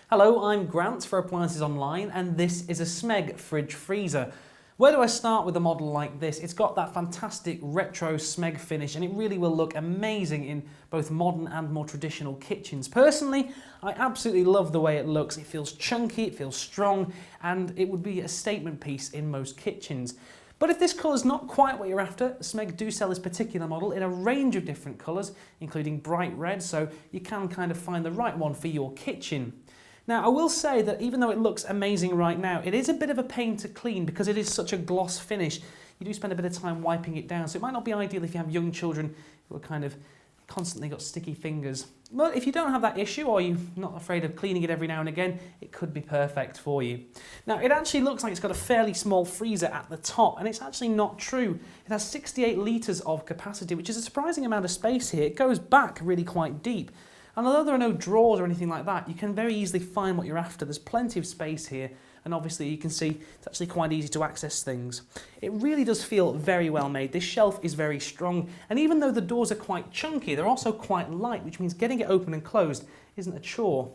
Hello, I'm Grant for Appliances Online, and this is a Smeg fridge freezer. Where do I start with a model like this? It's got that fantastic retro Smeg finish, and it really will look amazing in both modern and more traditional kitchens. Personally, I absolutely love the way it looks. It feels chunky, it feels strong, and it would be a statement piece in most kitchens. But if this colour's not quite what you're after, Smeg do sell this particular model in a range of different colours, including bright red, so you can kind of find the right one for your kitchen. Now, I will say that even though it looks amazing right now, it is a bit of a pain to clean because it is such a gloss finish. You do spend a bit of time wiping it down, so it might not be ideal if you have young children who are kind of constantly got sticky fingers. But if you don't have that issue, or you're not afraid of cleaning it every now and again, it could be perfect for you. Now, it actually looks like it's got a fairly small freezer at the top, and it's actually not true. It has 68 litres of capacity, which is a surprising amount of space here. It goes back really quite deep. And although there are no drawers or anything like that, you can very easily find what you're after. There's plenty of space here, and obviously you can see it's actually quite easy to access things. It really does feel very well made. This shelf is very strong, and even though the doors are quite chunky, they're also quite light, which means getting it open and closed isn't a chore.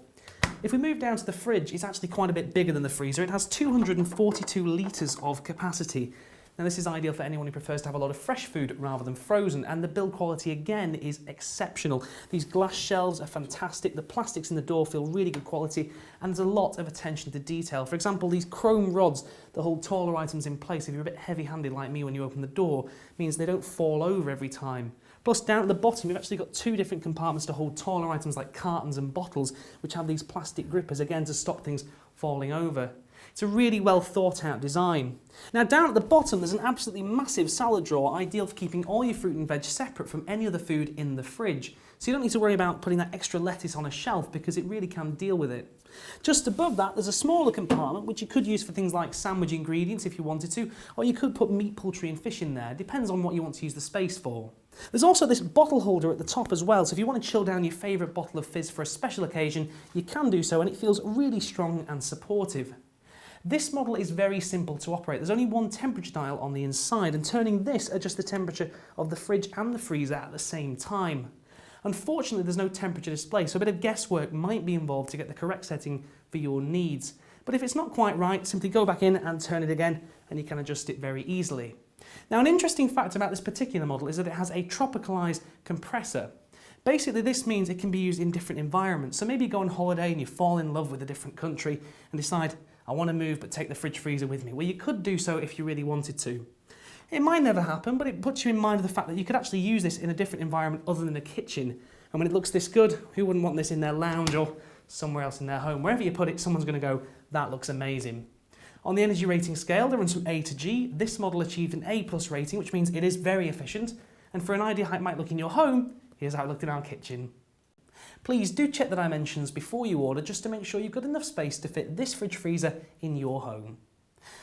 If we move down to the fridge, it's actually quite a bit bigger than the freezer. It has 242 litres of capacity. Now, this is ideal for anyone who prefers to have a lot of fresh food rather than frozen, and the build quality again is exceptional. These glass shelves are fantastic, the plastics in the door feel really good quality, and there's a lot of attention to detail. For example, these chrome rods that hold taller items in place, if you're a bit heavy-handed like me when you open the door, means they don't fall over every time. Plus, down at the bottom, you've actually got two different compartments to hold taller items like cartons and bottles, which have these plastic grippers, again, to stop things falling over. It's a really well thought out design. Now, down at the bottom there's an absolutely massive salad drawer, ideal for keeping all your fruit and veg separate from any other food in the fridge. So you don't need to worry about putting that extra lettuce on a shelf because it really can deal with it. Just above that there's a smaller compartment which you could use for things like sandwich ingredients if you wanted to, or you could put meat, poultry and fish in there. It depends on what you want to use the space for. There's also this bottle holder at the top as well, so if you want to chill down your favourite bottle of fizz for a special occasion, you can do so, and it feels really strong and supportive. This model is very simple to operate. There's only one temperature dial on the inside, and turning this adjusts the temperature of the fridge and the freezer at the same time. Unfortunately, there's no temperature display, so a bit of guesswork might be involved to get the correct setting for your needs. But if it's not quite right, simply go back in and turn it again, and you can adjust it very easily. Now, an interesting fact about this particular model is that it has a tropicalized compressor. Basically, this means it can be used in different environments. So maybe you go on holiday and you fall in love with a different country and decide, I want to move but take the fridge freezer with me. Well, you could do so if you really wanted to. It might never happen, but it puts you in mind of the fact that you could actually use this in a different environment other than a kitchen. And when it looks this good, who wouldn't want this in their lounge or somewhere else in their home? Wherever you put it, someone's going to go, that looks amazing. On the energy rating scale, they run from A to G. This model achieved an A+ rating, which means it is very efficient. And for an idea how it might look in your home, here's how it looked in our kitchen. Please do check the dimensions before you order just to make sure you've got enough space to fit this fridge freezer in your home.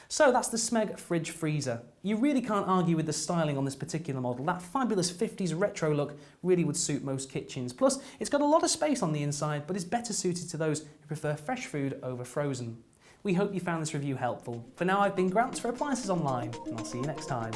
So that's the Smeg fridge freezer. You really can't argue with the styling on this particular model. That fabulous 50s retro look really would suit most kitchens. Plus, it's got a lot of space on the inside, but is better suited to those who prefer fresh food over frozen. We hope you found this review helpful. For now, I've been Grant for Appliances Online, and I'll see you next time.